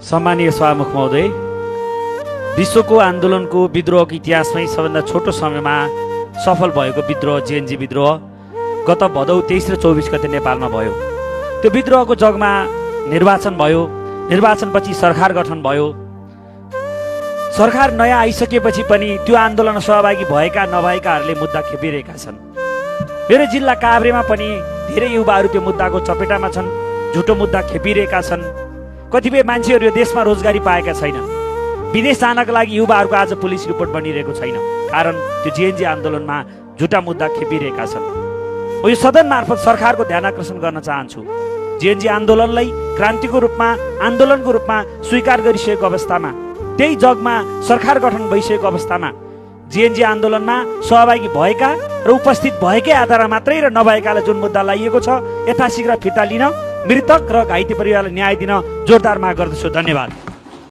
सम्मानीय सभामुख महोदय, विश्वको आन्दोलनको विद्रोहको इतिहासमै सबभन्दा छोटो समयमा सफल भएको विद्रोह जेएनजी विद्रोह गत भदौ 23 र 24 गते नेपालमा भयो। त्यो विद्रोहको जगमा निर्वाचन भयो। निर्वाचनपछि सरकार गठन भयो। सरकार नयाँ आइसकेपछि पनि त्यो आन्दोलनमा सहभागी भएका नभएकाहरूले मुद्दा खेपिरहेका छन्। मेरो जिल्ला काभ्रेमा पनि धेरै युवाहरू त्यो मुद्दाको चपेटामा छन्, झुटो मुद्दा खेपिरहेका छन्। कतिपय मान्छेहरू यो देशमा रोजगारी पाएका छैनन्। विदेश जानका लागि युवाहरूको आज पुलिस रिपोर्ट बनिरहेको छैन, कारण त्यो जेएनजी आन्दोलनमा झुटा मुद्दा खेपिरहेका छन्। म यो सदन मार्फत सरकारको ध्यान आकर्षण गर्न चाहन्छु। जेएनजी आन्दोलनलाई क्रान्तिको रूपमा, आन्दोलनको रूपमा स्वीकार गरिसकेको अवस्थामा, त्यही जगमा सरकार गठन भइसकेको अवस्थामा जेएनजी आन्दोलनमा सहभागी भएका र उपस्थित भएकै आधारमा मात्रै र नभएकालाई जुन मुद्दा लाइएको छ, यथाशीघ्र फिर्ता लिन, मृतक र घाइते परिवारलाई न्याय दिन जोरदार माग गर्दछु। धन्यवाद।